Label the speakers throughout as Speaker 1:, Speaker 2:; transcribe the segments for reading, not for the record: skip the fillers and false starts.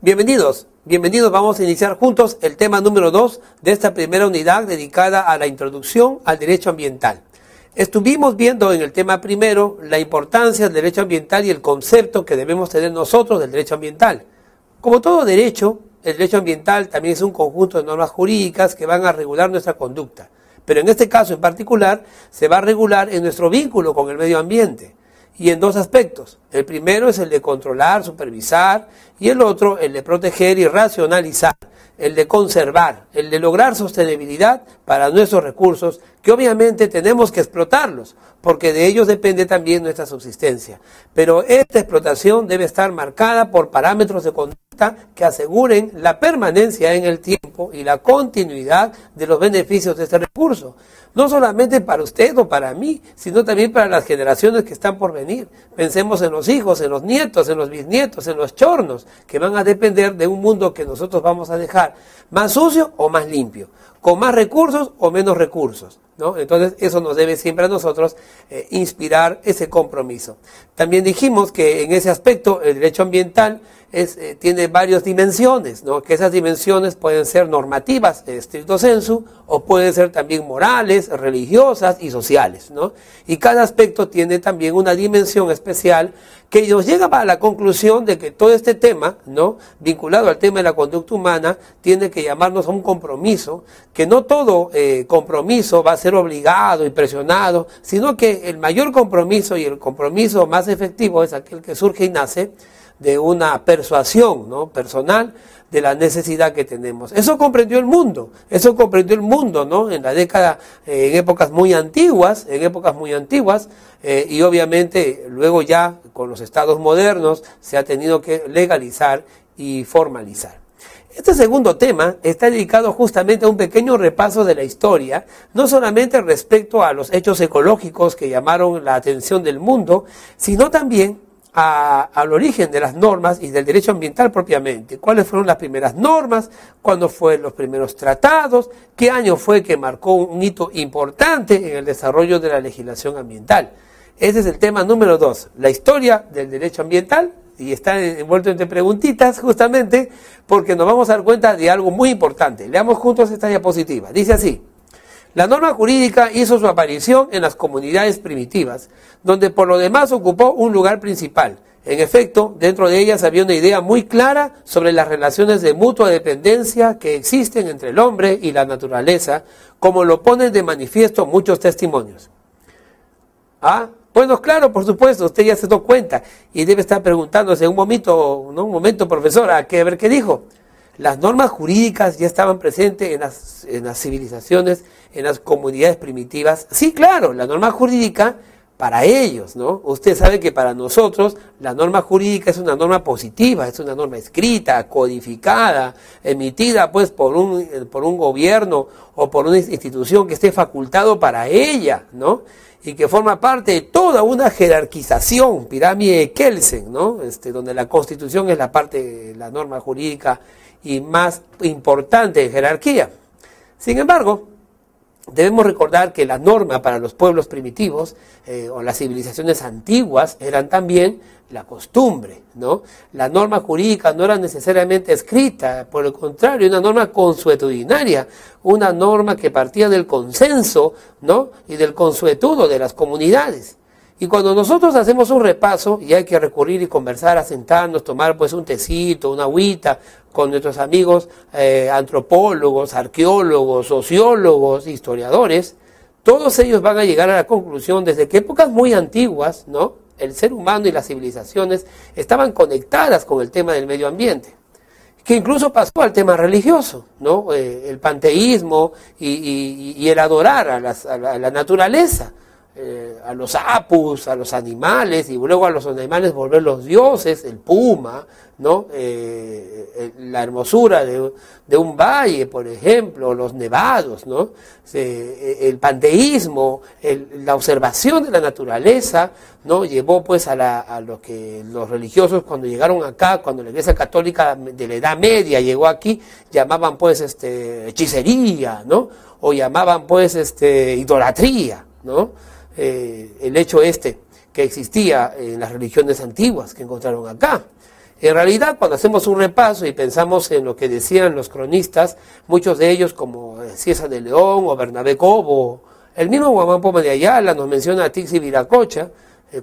Speaker 1: Bienvenidos, vamos a iniciar juntos el tema número 2 de esta primera unidad dedicada a la introducción al derecho ambiental. Estuvimos viendo en el tema primero la importancia del derecho ambiental y el concepto que debemos tener nosotros del derecho ambiental. Como todo derecho, el derecho ambiental también es un conjunto de normas jurídicas que van a regular nuestra conducta. Pero en este caso en particular se va a regular en nuestro vínculo con el medio ambiente. Y en dos aspectos. El primero es el de controlar, supervisar, y el otro el de proteger y racionalizar, el de conservar, el de lograr sostenibilidad para nuestros recursos, que obviamente tenemos que explotarlos, porque de ellos depende también nuestra subsistencia. Pero esta explotación debe estar marcada por parámetros de conducta que aseguren la permanencia en el tiempo y la continuidad de los beneficios de este recurso. No solamente para usted o para mí, sino también para las generaciones que están por venir. Pensemos en los hijos, en los nietos, en los bisnietos, en los chornos, que van a depender de un mundo que nosotros vamos a dejar más sucio o más limpio, con más recursos o menos recursos, ¿no? Entonces eso nos debe siempre a nosotros inspirar ese compromiso. También dijimos que en ese aspecto el derecho ambiental tiene varias dimensiones, ¿no? Que esas dimensiones pueden ser normativas, stricto sensu, o pueden ser también morales, religiosas y sociales, ¿no? Y cada aspecto tiene también una dimensión especial que nos llega a la conclusión de que todo este tema, ¿no?, vinculado al tema de la conducta humana, tiene que llamarnos a un compromiso, que no todo compromiso va a ser obligado y presionado, sino que el mayor compromiso y el compromiso más efectivo es aquel que surge y nace de una persuasión, ¿no?, personal de la necesidad que tenemos. Eso comprendió el mundo, ¿no?, en la década, en épocas muy antiguas, y obviamente luego ya con los estados modernos se ha tenido que legalizar y formalizar. Este segundo tema está dedicado justamente a un pequeño repaso de la historia, no solamente respecto a los hechos ecológicos que llamaron la atención del mundo, sino también al origen de las normas y del derecho ambiental propiamente. ¿Cuáles fueron las primeras normas? ¿Cuándo fueron los primeros tratados? ¿Qué año fue que marcó un hito importante en el desarrollo de la legislación ambiental? Ese es el tema número 2, la historia del derecho ambiental, y está envuelto entre preguntitas justamente porque nos vamos a dar cuenta de algo muy importante. Leamos juntos esta diapositiva. Dice así: la norma jurídica hizo su aparición en las comunidades primitivas, donde por lo demás ocupó un lugar principal. En efecto, dentro de ellas había una idea muy clara sobre las relaciones de mutua dependencia que existen entre el hombre y la naturaleza, como lo ponen de manifiesto muchos testimonios. Bueno, claro, por supuesto, usted ya se dio cuenta y debe estar preguntándose un momento, profesor, a ver qué dijo. Las normas jurídicas ya estaban presentes en las civilizaciones, en las comunidades primitivas. Sí, claro, la norma jurídica para ellos, ¿no? Usted sabe que para nosotros la norma jurídica es una norma positiva, es una norma escrita, codificada, emitida pues por un gobierno o por una institución que esté facultado para ella, ¿no? Y que forma parte de toda una jerarquización, pirámide de Kelsen, ¿no? Donde la Constitución es la parte de la norma jurídica y más importante de jerarquía. Sin embargo, debemos recordar que la norma para los pueblos primitivos o las civilizaciones antiguas eran también la costumbre, ¿no? La norma jurídica no era necesariamente escrita, por el contrario, una norma consuetudinaria, una norma que partía del consenso, ¿no?, y del consuetudo de las comunidades. Y cuando nosotros hacemos un repaso y hay que recurrir y conversar, a sentarnos, tomar pues un tecito, una agüita con nuestros amigos antropólogos, arqueólogos, sociólogos, historiadores, todos ellos van a llegar a la conclusión desde que épocas muy antiguas, ¿no?, el ser humano y las civilizaciones estaban conectadas con el tema del medio ambiente, que incluso pasó al tema religioso, ¿no?, el panteísmo y el adorar a la naturaleza, a los apus, a los animales, y luego a los animales volver los dioses, el puma, ¿no?, la hermosura de un valle, por ejemplo, los nevados, ¿no?, el panteísmo, la observación de la naturaleza, ¿no?, llevó pues a lo que los religiosos cuando llegaron acá, cuando la Iglesia Católica de la Edad Media llegó aquí, llamaban pues hechicería, ¿no?, o llamaban pues idolatría, ¿no?, el hecho que existía en las religiones antiguas que encontraron acá. En realidad, cuando hacemos un repaso y pensamos en lo que decían los cronistas, muchos de ellos como Ciesa de León o Bernabé Cobo, el mismo Guamán Poma de Ayala nos menciona a Tixi Viracocha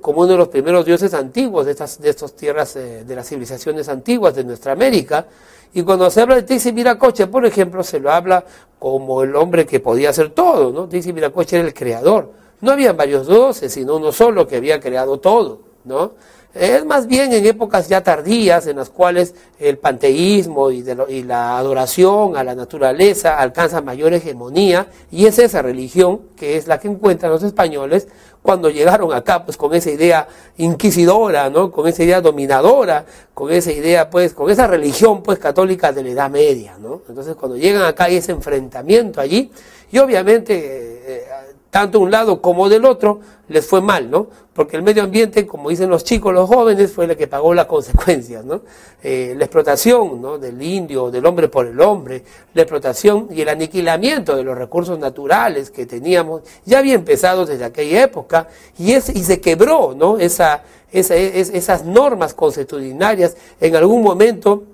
Speaker 1: como uno de los primeros dioses antiguos de estas tierras, de las civilizaciones antiguas de nuestra América. Y cuando se habla de Tixi Viracocha, por ejemplo, se lo habla como el hombre que podía hacer todo, ¿no? Tixi Viracocha era el creador. No había varios dioses, sino uno solo que había creado todo, ¿no? Es más bien en épocas ya tardías en las cuales el panteísmo y la adoración a la naturaleza alcanza mayor hegemonía, y es esa religión que es la que encuentran los españoles cuando llegaron acá, pues con esa idea inquisidora, ¿no? Con esa idea dominadora, con esa idea, pues, con esa religión, pues, católica de la Edad Media, ¿no? Entonces, cuando llegan acá hay ese enfrentamiento allí, y obviamente tanto un lado como del otro les fue mal, ¿no? Porque el medio ambiente, como dicen los chicos, los jóvenes, fue el que pagó las consecuencias, ¿no? La explotación, ¿no? Del indio, del hombre por el hombre, la explotación y el aniquilamiento de los recursos naturales que teníamos, ya había empezado desde aquella época, y se quebró, ¿no? Esas normas consuetudinarias en algún momento.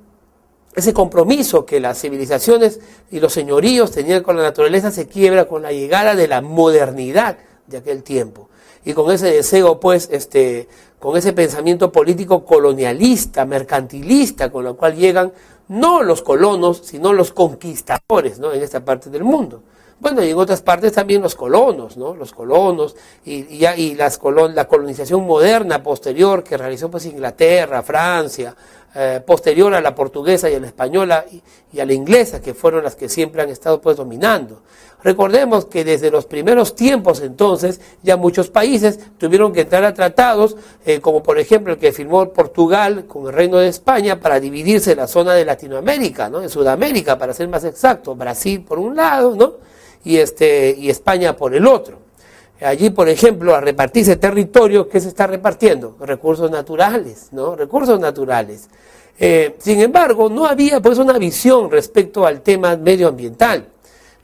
Speaker 1: Ese compromiso que las civilizaciones y los señoríos tenían con la naturaleza se quiebra con la llegada de la modernidad de aquel tiempo. Y con ese deseo, pues, con ese pensamiento político colonialista, mercantilista, con lo cual llegan no los colonos, sino los conquistadores, ¿no? En esta parte del mundo. Bueno, y en otras partes también los colonos, ¿no? Los colonos la colonización moderna posterior que realizó, pues, Inglaterra, Francia, posterior a la portuguesa y a la española y a la inglesa, que fueron las que siempre han estado, pues, dominando. Recordemos que desde los primeros tiempos entonces ya muchos países tuvieron que entrar a tratados, como por ejemplo el que firmó Portugal con el Reino de España para dividirse la zona de Latinoamérica, ¿no? En Sudamérica, para ser más exacto, Brasil por un lado, ¿no? Y España por el otro. Allí, por ejemplo, a repartirse territorio, ¿qué se está repartiendo? Recursos naturales, ¿no? Recursos naturales. Sin embargo, no había, pues, una visión respecto al tema medioambiental.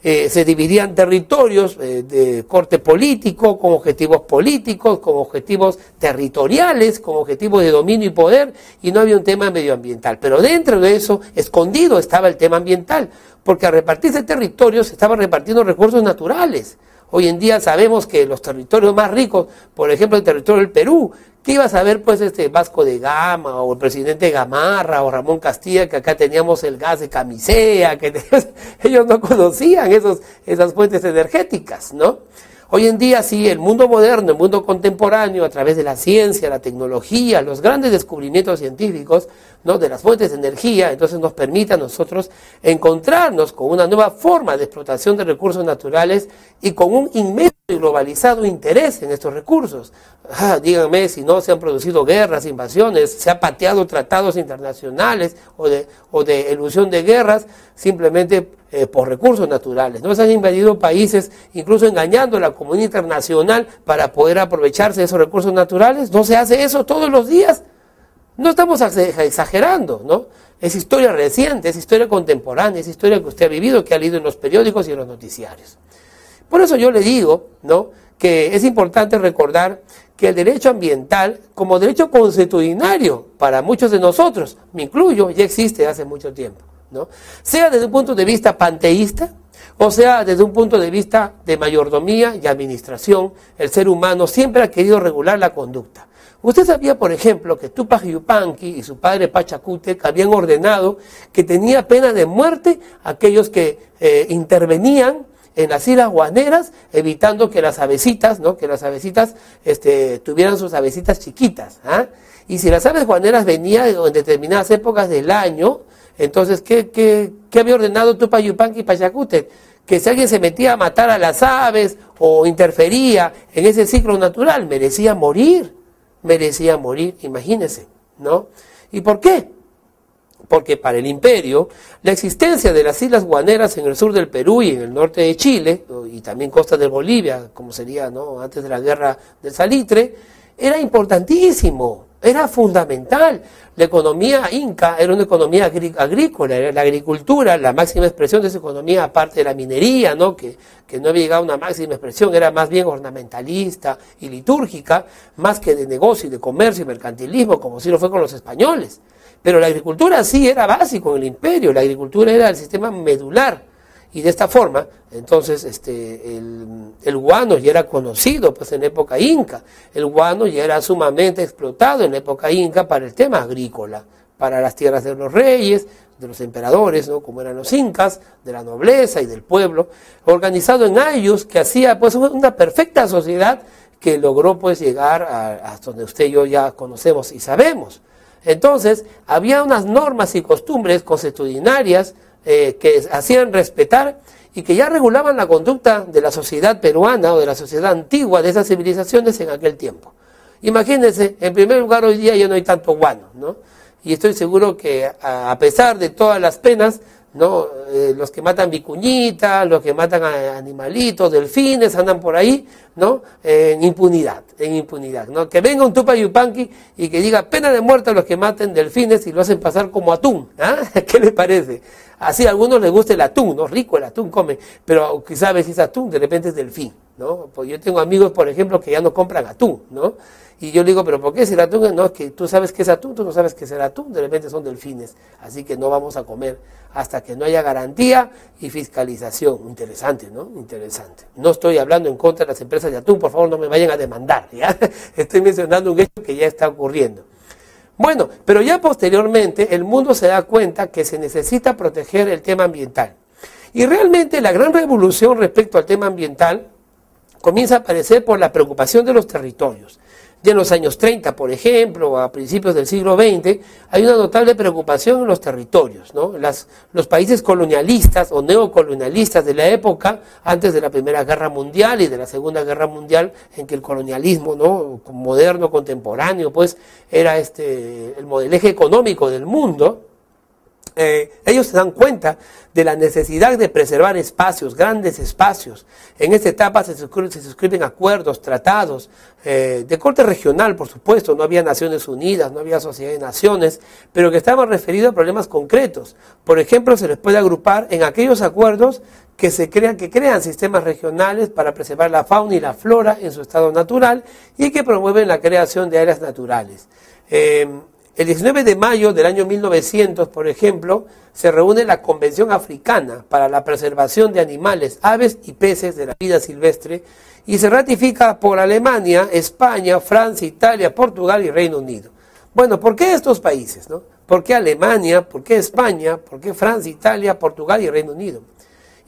Speaker 1: Se dividían territorios de corte político, con objetivos políticos, con objetivos territoriales, con objetivos de dominio y poder, y no había un tema medioambiental. Pero dentro de eso, escondido estaba el tema ambiental, porque al repartirse territorios se estaban repartiendo recursos naturales. Hoy en día sabemos que los territorios más ricos, por ejemplo el territorio del Perú, ¿qué iba a saber, pues, Vasco de Gama o el presidente Gamarra o Ramón Castilla, que acá teníamos el gas de Camisea, que ellos no conocían esas fuentes energéticas, ¿no? Hoy en día sí, el mundo moderno, el mundo contemporáneo, a través de la ciencia, la tecnología, los grandes descubrimientos científicos, ¿no? De las fuentes de energía, entonces nos permite a nosotros encontrarnos con una nueva forma de explotación de recursos naturales y con un inmenso y globalizado interés en estos recursos. Díganme si no se han producido guerras, invasiones, se han pateado tratados internacionales o de elusión de guerras simplemente por recursos naturales. No se han invadido países incluso engañando a la comunidad internacional para poder aprovecharse de esos recursos naturales. No se hace eso todos los días. No estamos exagerando, ¿no? Es historia reciente, es historia contemporánea, es historia que usted ha vivido, que ha leído en los periódicos y en los noticiarios. Por eso yo le digo, ¿no?, que es importante recordar que el derecho ambiental, como derecho consuetudinario para muchos de nosotros, me incluyo, ya existe hace mucho tiempo, ¿no? Sea desde un punto de vista panteísta, o sea desde un punto de vista de mayordomía y administración, el ser humano siempre ha querido regular la conducta. Usted sabía, por ejemplo, que Tupac Yupanqui y su padre Pachacútec habían ordenado que tenía pena de muerte a aquellos que intervenían en las islas guaneras, evitando que las avecitas, ¿no?, que las avecitas tuvieran sus avecitas chiquitas, ¿ah? Y si las aves guaneras venían en determinadas épocas del año, entonces, ¿qué había ordenado Tupac Yupanqui y Pachacútec? Que si alguien se metía a matar a las aves o interfería en ese ciclo natural, merecía morir, imagínense, ¿no? ¿Y por qué? Porque para el imperio, la existencia de las islas guaneras en el sur del Perú y en el norte de Chile, y también costas de Bolivia, como sería, ¿no?, antes de la guerra del Salitre, era importantísimo, era fundamental. La economía inca era una economía agrícola, era la agricultura, la máxima expresión de esa economía, aparte de la minería, ¿no?, que no había llegado a una máxima expresión, era más bien ornamentalista y litúrgica, más que de negocio y de comercio y mercantilismo, como sí lo fue con los españoles. Pero la agricultura sí era básico en el imperio, la agricultura era el sistema medular. Y de esta forma, entonces, el guano ya era conocido pues en época inca. El guano ya era sumamente explotado en época inca para el tema agrícola, para las tierras de los reyes, de los emperadores, ¿no? Como eran los incas, de la nobleza y del pueblo, organizado en ayllus, que hacía pues una perfecta sociedad que logró pues llegar a donde usted y yo ya conocemos y sabemos. Entonces, había unas normas y costumbres consuetudinarias que hacían respetar y que ya regulaban la conducta de la sociedad peruana o de la sociedad antigua de esas civilizaciones en aquel tiempo. Imagínense, en primer lugar hoy día ya no hay tanto guano, ¿no? Y estoy seguro que a pesar de todas las penas, ¿no? Los que matan vicuñitas, los que matan a animalitos, delfines, andan por ahí, ¿no? En impunidad, ¿no? Que venga un Tupac Yupanqui y que diga pena de muerte a los que maten delfines y lo hacen pasar como atún, ¿ah? ¿Qué les parece? Así a algunos les gusta el atún, ¿no? Rico el atún, comen, pero quizás si es atún, de repente es delfín, ¿no? Pues yo tengo amigos, por ejemplo, que ya no compran atún, ¿no? Y yo le digo, ¿pero por qué si el atún? No, es que tú sabes que es atún, tú no sabes que es el atún, de repente son delfines, así que no vamos a comer hasta que no haya garantía y fiscalización. Interesante, ¿no? Interesante. No estoy hablando en contra de las empresas de atún, por favor no me vayan a demandar, ¿ya? Estoy mencionando un hecho que ya está ocurriendo. Bueno, pero ya posteriormente el mundo se da cuenta que se necesita proteger el tema ambiental. Y realmente la gran revolución respecto al tema ambiental comienza a aparecer por la preocupación de los territorios. Ya en los años 30, por ejemplo, o a principios del siglo XX, hay una notable preocupación en los territorios, ¿no? Los países colonialistas o neocolonialistas de la época, antes de la Primera Guerra Mundial y de la Segunda Guerra Mundial, en que el colonialismo, ¿no? Moderno, contemporáneo, pues era el modelaje económico del mundo. Ellos se dan cuenta de la necesidad de preservar espacios, grandes espacios. En esta etapa se suscriben acuerdos, tratados, de corte regional, por supuesto, no había Naciones Unidas, no había Sociedad de Naciones, pero que estaban referidos a problemas concretos. Por ejemplo, se les puede agrupar en aquellos acuerdos que crean sistemas regionales para preservar la fauna y la flora en su estado natural y que promueven la creación de áreas naturales. El 19 de mayo del año 1900, por ejemplo, se reúne la Convención Africana para la Preservación de Animales, Aves y Peces de la Vida Silvestre y se ratifica por Alemania, España, Francia, Italia, Portugal y Reino Unido. Bueno, ¿por qué estos países, no? ¿Por qué Alemania? ¿Por qué España? ¿Por qué Francia, Italia, Portugal y Reino Unido?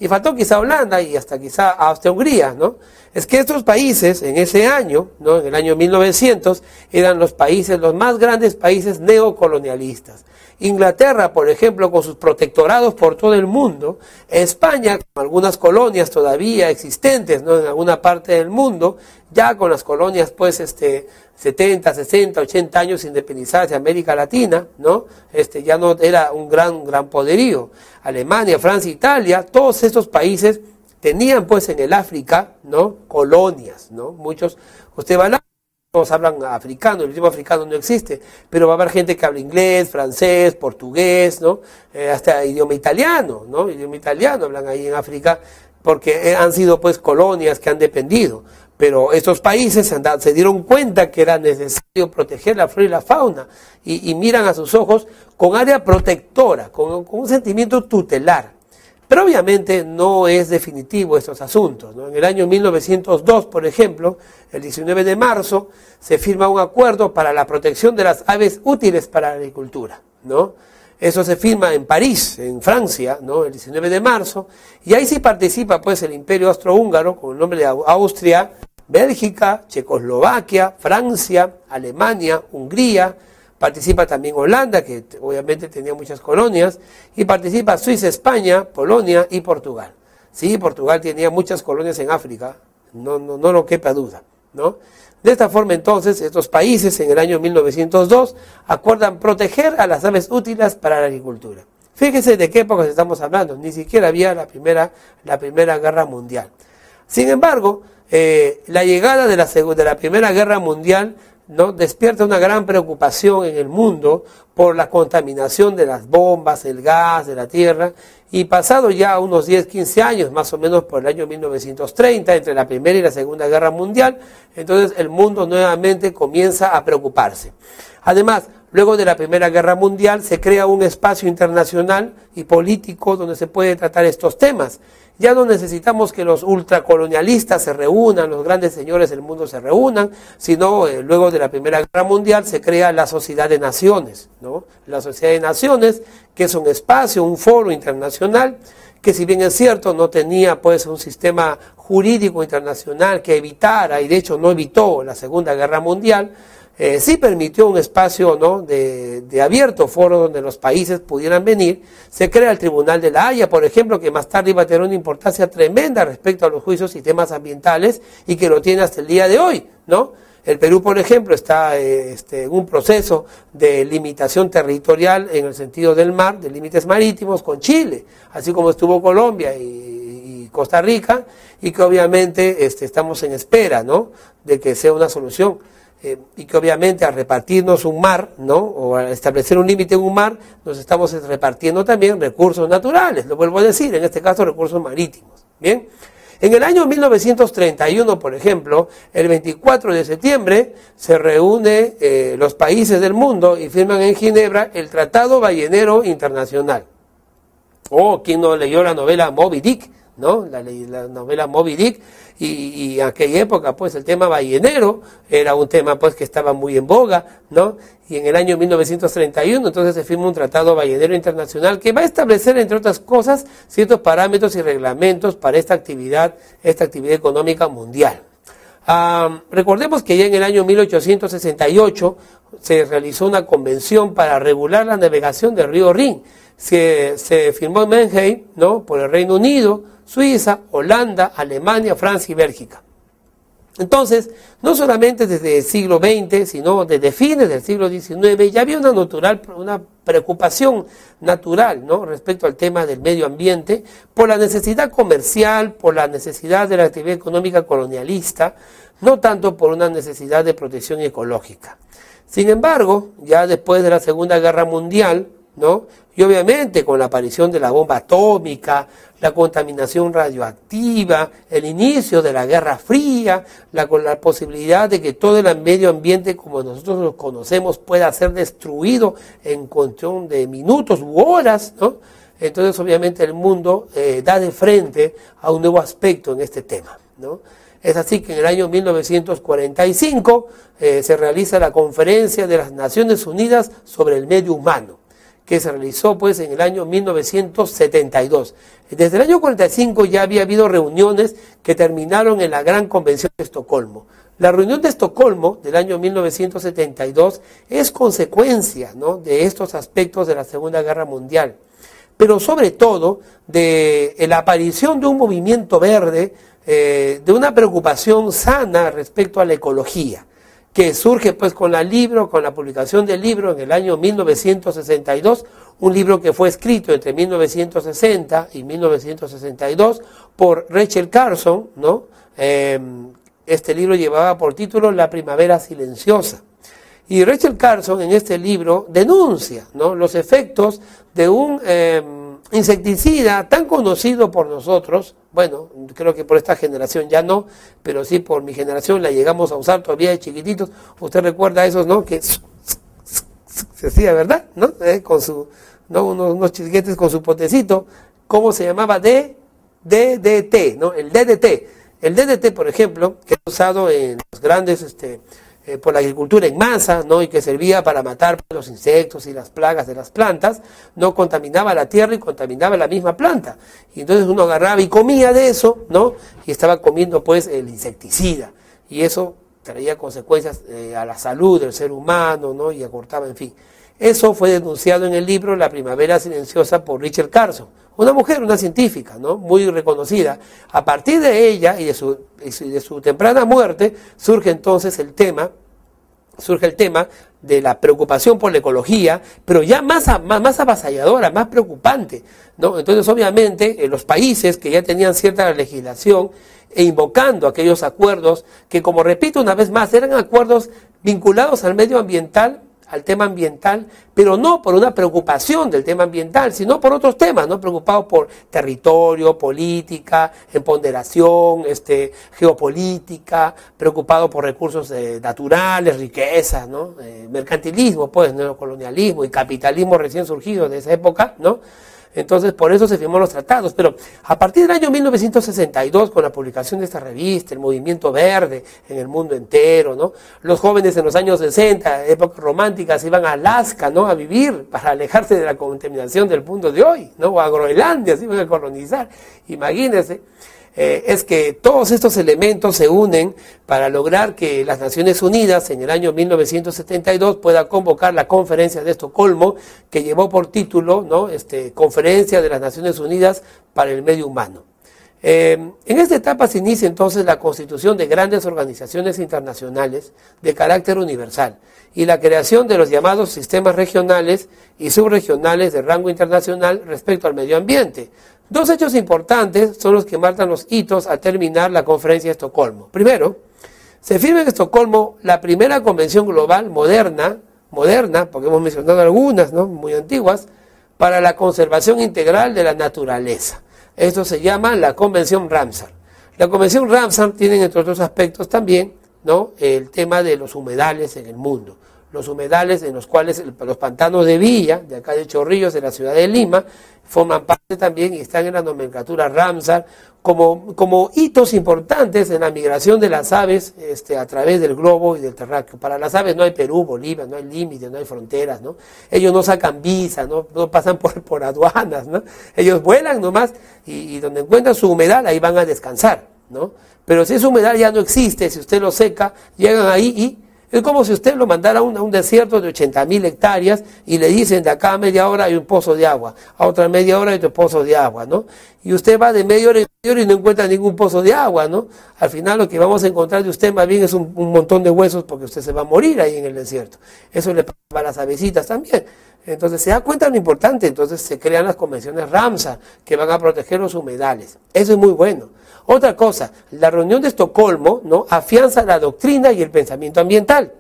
Speaker 1: Y faltó quizá Holanda y hasta quizá Austria-Hungría, ¿no? Es que estos países en ese año, ¿no? En el año 1900, eran los más grandes países neocolonialistas. Inglaterra, por ejemplo, con sus protectorados por todo el mundo, España, con algunas colonias todavía existentes, ¿no? En alguna parte del mundo, ya con las colonias, pues, 70, 60, 80 años independizadas de América Latina, ¿no? Ya no era un gran poderío. Alemania, Francia, Italia, todos estos países tenían pues en el África, ¿no? Colonias, ¿no? Muchos, usted va a todos hablan africano, el idioma africano no existe, pero va a haber gente que habla inglés, francés, portugués, ¿no? Hasta idioma italiano, ¿no? Idioma italiano hablan ahí en África, porque han sido pues colonias que han dependido. Pero estos países se dieron cuenta que era necesario proteger la flora y la fauna y miran a sus ojos con área protectora, con un sentimiento tutelar. Pero obviamente no es definitivo estos asuntos, ¿no? En el año 1902, por ejemplo, el 19 de marzo, se firma un acuerdo para la protección de las aves útiles para la agricultura, ¿no? Eso se firma en París, en Francia, ¿no? El 19 de marzo, y ahí sí participa pues el Imperio Austrohúngaro con el nombre de Austria, Bélgica, Checoslovaquia, Francia, Alemania, Hungría, participa también Holanda, que obviamente tenía muchas colonias, y participa Suiza, España, Polonia y Portugal. Sí, Portugal tenía muchas colonias en África, no lo quepa duda, ¿no? De esta forma entonces estos países en el año 1902 acuerdan proteger a las aves útiles para la agricultura. Fíjese de qué época estamos hablando, ni siquiera había la primera Guerra Mundial. Sin embargo, la llegada de la Primera Guerra Mundial, ¿no? Despierta una gran preocupación en el mundo por la contaminación de las bombas, el gas, de la tierra, y pasado ya unos 10, 15 años, más o menos por el año 1930, entre la Primera y la Segunda Guerra Mundial, entonces el mundo nuevamente comienza a preocuparse. Además, Luego de la Primera Guerra Mundial se crea un espacio internacional y político donde se puede tratar estos temas. Ya no necesitamos que los ultracolonialistas se reúnan, los grandes señores del mundo se reúnan, sino luego de la Primera Guerra Mundial se crea la Sociedad de Naciones, ¿no? La Sociedad de Naciones, que es un espacio, un foro internacional, que si bien es cierto no tenía pues un sistema jurídico internacional que evitara, y de hecho no evitó la Segunda Guerra Mundial, sí permitió un espacio, ¿no?, de abierto foro donde los países pudieran venir. Se crea el Tribunal de la Haya, por ejemplo, que más tarde iba a tener una importancia tremenda respecto a los juicios y temas ambientales, y que lo tiene hasta el día de hoy, ¿no? El Perú, por ejemplo, está en un proceso de limitación territorial en el sentido del mar, de límites marítimos con Chile, así como estuvo Colombia y Costa Rica, y que obviamente estamos en espera, ¿no?, de que sea una solución. Y que obviamente al repartirnos un mar, ¿no?, o al establecer un límite en un mar, nos estamos repartiendo también recursos naturales, lo vuelvo a decir, en este caso recursos marítimos. Bien, en el año 1931, por ejemplo, el 24 de septiembre, se reúnen los países del mundo y firman en Ginebra el Tratado Ballenero Internacional. ¿Quién no leyó la novela Moby Dick? ¿No? La novela Moby Dick, y en aquella época pues el tema ballenero era un tema pues que estaba muy en boga, ¿no? Y en el año 1931 entonces se firma un tratado ballenero internacional que va a establecer, entre otras cosas, ciertos parámetros y reglamentos para esta actividad económica mundial. Recordemos que ya en el año 1868 se realizó una convención para regular la navegación del río Rin. Se firmó en Mannheim, ¿no?, por el Reino Unido, Suiza, Holanda, Alemania, Francia y Bélgica. Entonces, no solamente desde el siglo XX, sino desde fines del siglo XIX, ya había una preocupación natural, ¿no?, respecto al tema del medio ambiente, por la necesidad comercial, por la necesidad de la actividad económica colonialista, no tanto por una necesidad de protección ecológica. Sin embargo, ya después de la Segunda Guerra Mundial, ¿no?, y obviamente con la aparición de la bomba atómica, la contaminación radioactiva, el inicio de la Guerra Fría, con la posibilidad de que todo el medio ambiente como nosotros lo conocemos pueda ser destruido en cuestión de minutos u horas, ¿no? Entonces obviamente el mundo da de frente a un nuevo aspecto en este tema, ¿no? Es así que en el año 1945 se realiza la Conferencia de las Naciones Unidas sobre el Medio Humano, que se realizó pues en el año 1972. Desde el año 45 ya había habido reuniones que terminaron en la Gran Convención de Estocolmo. La reunión de Estocolmo del año 1972 es consecuencia, ¿no?, de estos aspectos de la Segunda Guerra Mundial, pero sobre todo de la aparición de un movimiento verde, de una preocupación sana respecto a la ecología, que surge pues con la publicación del libro en el año 1962, un libro que fue escrito entre 1960 y 1962 por Rachel Carson, ¿no? Este libro llevaba por título La Primavera Silenciosa. Y Rachel Carson en este libro denuncia, ¿no?, los efectos de un insecticida tan conocido por nosotros. Bueno, creo que por esta generación ya no, pero sí por mi generación la llegamos a usar todavía de chiquititos. Usted recuerda esos, ¿no?, que se hacía, ¿verdad?, ¿no?, con su, ¿no?, unos chisguetes con su potecito. ¿Cómo se llamaba? DDT, ¿no? El DDT. El DDT, por ejemplo, que es usado en los grandes por la agricultura en masa, ¿no?, y que servía para matar los insectos y las plagas de las plantas, no contaminaba la tierra y contaminaba la misma planta. Y entonces uno agarraba y comía de eso, ¿no?, y estaba comiendo pues el insecticida, y eso traía consecuencias a la salud del ser humano, ¿no?, y acortaba, en fin. Eso fue denunciado en el libro La Primavera Silenciosa por Rachel Carson, una mujer, una científica, ¿no?, muy reconocida. A partir de ella y de su temprana muerte surge entonces el tema de la preocupación por la ecología, pero ya más avasalladora, más preocupante, ¿no? Entonces obviamente los países que ya tenían cierta legislación e invocando aquellos acuerdos que, como repito una vez más, eran acuerdos vinculados al medio ambiental, al tema ambiental, pero no por una preocupación del tema ambiental, sino por otros temas, ¿no? Preocupados por territorio, política, ponderación, geopolítica, preocupados por recursos naturales, riquezas, ¿no? Mercantilismo, pues, neocolonialismo y capitalismo recién surgido de esa época, ¿no? Entonces, por eso se firmó los tratados. Pero a partir del año 1962, con la publicación de esta revista, el movimiento verde en el mundo entero, ¿no? Los jóvenes en los años 60, épocas románticas, iban a Alaska, ¿no? A vivir para alejarse de la contaminación del mundo de hoy, ¿no? O a Groenlandia, se iban a colonizar. Imagínense. Es que todos estos elementos se unen para lograr que las Naciones Unidas en el año 1972 pueda convocar la Conferencia de Estocolmo, que llevó por título, ¿no? Conferencia de las Naciones Unidas para el Medio Humano. En esta etapa se inicia entonces la constitución de grandes organizaciones internacionales de carácter universal y la creación de los llamados sistemas regionales y subregionales de rango internacional respecto al medio ambiente. Dos hechos importantes son los que marcan los hitos al terminar la Conferencia de Estocolmo. Primero, se firma en Estocolmo la primera convención global moderna, porque hemos mencionado algunas, ¿no? Muy antiguas, para la conservación integral de la naturaleza. Esto se llama la Convención Ramsar. La Convención Ramsar tiene, entre otros aspectos también, ¿no? El tema de los humedales en el mundo. Los humedales en los cuales los pantanos de Villa, de acá de Chorrillos, de la ciudad de Lima, forman parte también y están en la nomenclatura Ramsar como hitos importantes en la migración de las aves a través del globo y del terráqueo. Para las aves no hay Perú, Bolivia, no hay límites, no hay fronteras, ¿no? Ellos no sacan visa, no pasan por aduanas, ¿no? Ellos vuelan nomás y donde encuentran su humedal, ahí van a descansar, ¿no? Pero si ese humedal ya no existe, si usted lo seca, llegan ahí y es como si usted lo mandara a un desierto de 80.000 hectáreas y le dicen de acá a media hora hay un pozo de agua, a otra media hora hay otro pozo de agua, ¿no? Y usted va de media hora y no encuentra ningún pozo de agua, ¿no? Al final lo que vamos a encontrar de usted más bien es un montón de huesos porque usted se va a morir ahí en el desierto. Eso le pasa a las avecitas también. Entonces se da cuenta de lo importante, entonces se crean las convenciones Ramsar que van a proteger los humedales. Eso es muy bueno. Otra cosa, la reunión de Estocolmo, ¿no? Afianza la doctrina y el pensamiento ambiental,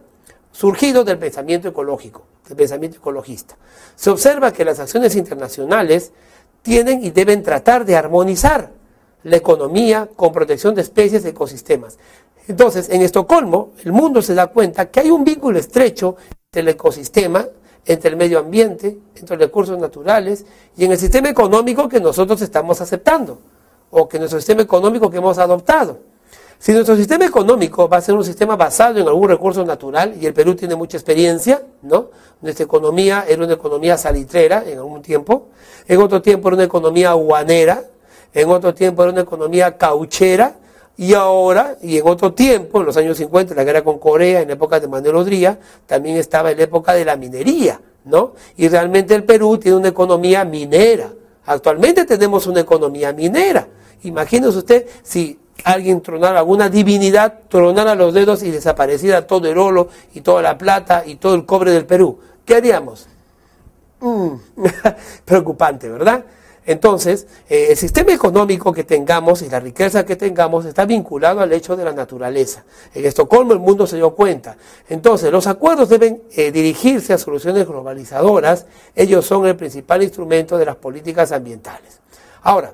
Speaker 1: surgido del pensamiento ecológico, del pensamiento ecologista. Se observa que las acciones internacionales tienen y deben tratar de armonizar la economía con protección de especies y ecosistemas. Entonces, en Estocolmo, el mundo se da cuenta que hay un vínculo estrecho entre el ecosistema, entre el medio ambiente, entre los recursos naturales y en el sistema económico que nosotros estamos aceptando, o que nuestro sistema económico que hemos adoptado. Si nuestro sistema económico va a ser un sistema basado en algún recurso natural, y el Perú tiene mucha experiencia, ¿no? Nuestra economía era una economía salitrera en algún tiempo, en otro tiempo era una economía aguanera, en otro tiempo era una economía cauchera, y ahora, y en otro tiempo, en los años 50, la guerra con Corea, en la época de Manuel Odría, también estaba en la época de la minería, ¿no? Y realmente el Perú tiene una economía minera. Actualmente tenemos una economía minera. Imagínese usted si alguien tronara, alguna divinidad tronara los dedos y desapareciera todo el oro y toda la plata y todo el cobre del Perú. ¿Qué haríamos? Preocupante, ¿verdad? Entonces, el sistema económico que tengamos y la riqueza que tengamos está vinculado al hecho de la naturaleza. En Estocolmo el mundo se dio cuenta. Entonces, los acuerdos deben dirigirse a soluciones globalizadoras. Ellos son el principal instrumento de las políticas ambientales. Ahora,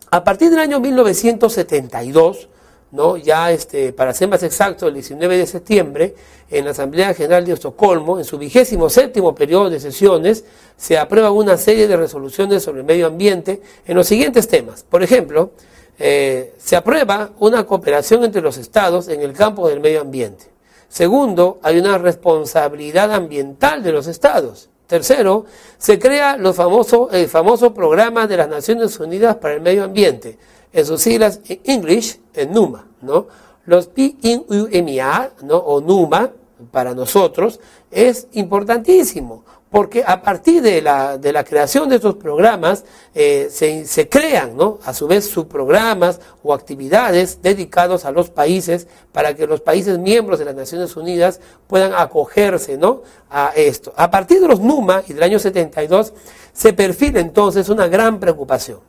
Speaker 1: a partir del año 1972, ¿no? Ya para ser más exacto, el 19 de septiembre, en la Asamblea General de Estocolmo, en su 27º periodo de sesiones, se aprueba una serie de resoluciones sobre el medio ambiente en los siguientes temas. Por ejemplo, se aprueba una cooperación entre los estados en el campo del medio ambiente. Segundo, hay una responsabilidad ambiental de los estados. Tercero, se crea el famoso programa de las Naciones Unidas para el Medio Ambiente, en sus siglas en English, en NUMA, ¿no? Los PINUMA, ¿no? O NUMA, para nosotros, es importantísimo, porque a partir de la creación de estos programas, se crean, ¿no? A su vez, subprogramas o actividades dedicados a los países, para que los países miembros de las Naciones Unidas puedan acogerse, ¿no? A esto. A partir de los NUMA y del año 72, se perfila entonces una gran preocupación.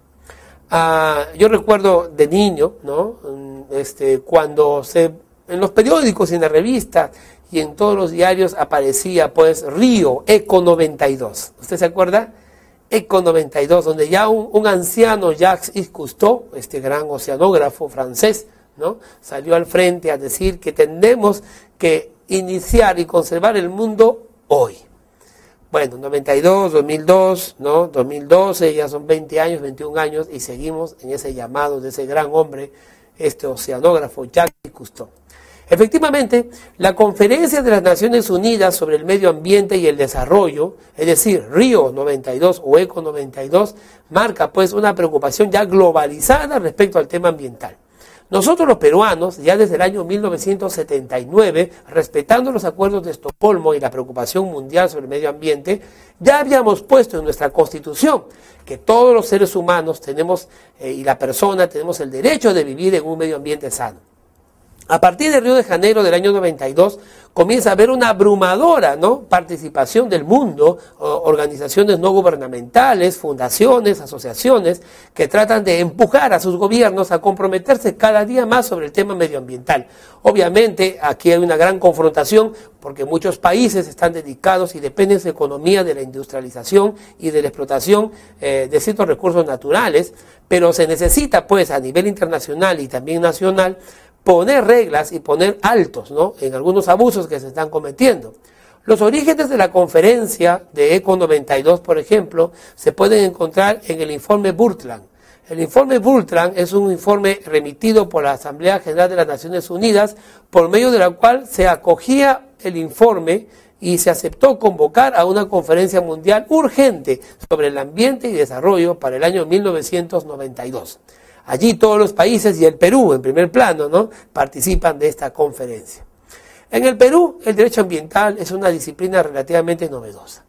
Speaker 1: Yo recuerdo de niño, ¿no? Cuando se en los periódicos y en las revistas y en todos los diarios aparecía pues Río, Eco 92. ¿Usted se acuerda? Eco 92, donde ya un anciano, Jacques Cousteau, este gran oceanógrafo francés, ¿no?, salió al frente a decir que tenemos que iniciar y conservar el mundo hoy. Bueno, 92, 2002, ¿no?, 2012, ya son 20 años, 21 años, y seguimos en ese llamado de ese gran hombre, este oceanógrafo, Jacques Cousteau. Efectivamente, la Conferencia de las Naciones Unidas sobre el Medio Ambiente y el Desarrollo, es decir, Río 92 o Eco 92, marca pues una preocupación ya globalizada respecto al tema ambiental. Nosotros los peruanos, ya desde el año 1979, respetando los acuerdos de Estocolmo y la preocupación mundial sobre el medio ambiente, ya habíamos puesto en nuestra Constitución que todos los seres humanos tenemos, y la persona, tenemos el derecho de vivir en un medio ambiente sano. A partir de Río de Janeiro del año 92 comienza a haber una abrumadora, ¿no?, participación del mundo, organizaciones no gubernamentales, fundaciones, asociaciones que tratan de empujar a sus gobiernos a comprometerse cada día más sobre el tema medioambiental. Obviamente aquí hay una gran confrontación porque muchos países están dedicados y dependen de su economía de la industrialización y de la explotación de ciertos recursos naturales, pero se necesita pues a nivel internacional y también nacional poner reglas y poner altos, ¿no?, en algunos abusos que se están cometiendo. Los orígenes de la conferencia de Eco 92, por ejemplo, se pueden encontrar en el informe Brundtland. El informe Brundtland es un informe remitido por la Asamblea General de las Naciones Unidas, por medio de la cual se acogía el informe y se aceptó convocar a una conferencia mundial urgente sobre el ambiente y desarrollo para el año 1992. Allí todos los países y el Perú, en primer plano, ¿no?, participan de esta conferencia. En el Perú, el derecho ambiental es una disciplina relativamente novedosa.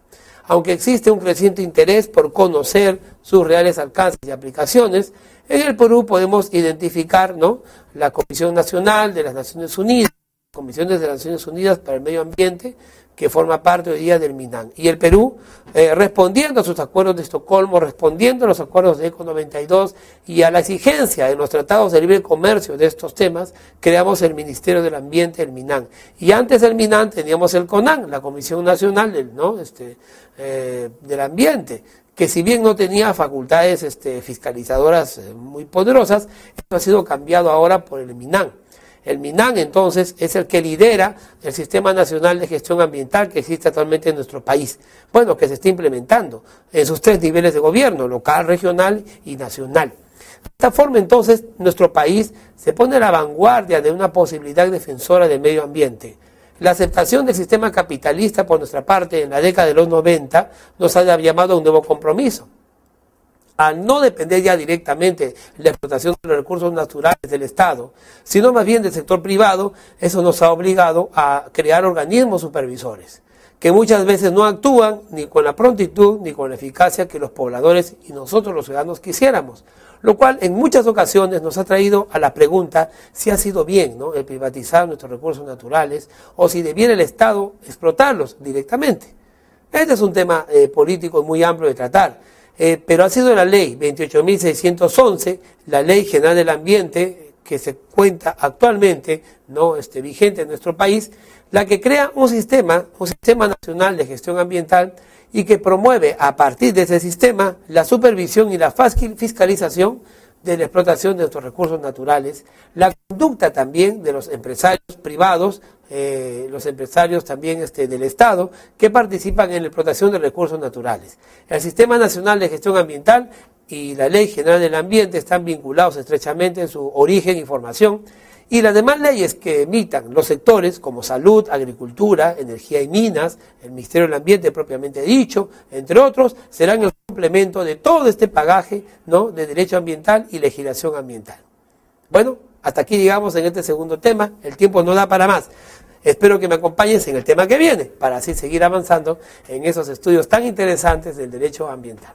Speaker 1: Aunque existe un creciente interés por conocer sus reales alcances y aplicaciones, en el Perú podemos identificar, ¿no?, la Comisión Nacional de las Naciones Unidas, Comisiones de las Naciones Unidas para el Medio Ambiente, que forma parte hoy día del MINAN. Y el Perú, respondiendo a sus acuerdos de Estocolmo, respondiendo a los acuerdos de ECO 92 y a la exigencia de los tratados de libre comercio de estos temas, creamos el Ministerio del Ambiente, el MINAN. Y antes del MINAN teníamos el CONAN, la Comisión Nacional del Ambiente, que si bien no tenía facultades fiscalizadoras muy poderosas, esto ha sido cambiado ahora por el MINAN. El MINAN, entonces, es el que lidera el Sistema Nacional de Gestión Ambiental que existe actualmente en nuestro país. Bueno, que se está implementando en sus 3 niveles de gobierno, local, regional y nacional. De esta forma, entonces, nuestro país se pone a la vanguardia de una posibilidad defensora del medio ambiente. La aceptación del sistema capitalista por nuestra parte en la década de los 90 nos ha llamado a un nuevo compromiso. Al no depender ya directamente de la explotación de los recursos naturales del Estado, sino más bien del sector privado, eso nos ha obligado a crear organismos supervisores, que muchas veces no actúan ni con la prontitud ni con la eficacia que los pobladores y nosotros los ciudadanos quisiéramos, lo cual en muchas ocasiones nos ha traído a la pregunta si ha sido bien, ¿no?, el privatizar nuestros recursos naturales o si debiera el Estado explotarlos directamente. Este es un tema político muy amplio de tratar. Pero ha sido la ley 28.611, la Ley General del Ambiente, que se cuenta actualmente, ¿no?, vigente en nuestro país, la que crea un sistema nacional de gestión ambiental y que promueve a partir de ese sistema la supervisión y la fiscalización de la explotación de nuestros recursos naturales, la conducta también de los empresarios privados, los empresarios también del Estado que participan en la explotación de recursos naturales. El Sistema Nacional de Gestión Ambiental y la Ley General del Ambiente están vinculados estrechamente en su origen y formación, y las demás leyes que emitan los sectores como salud, agricultura, energía y minas, el Ministerio del Ambiente propiamente dicho, entre otros, serán el complemento de todo este bagaje, ¿no?, de derecho ambiental y legislación ambiental. Bueno, hasta aquí llegamos en este segundo tema, el tiempo no da para más. Espero que me acompañes en el tema que viene, para así seguir avanzando en esos estudios tan interesantes del derecho ambiental.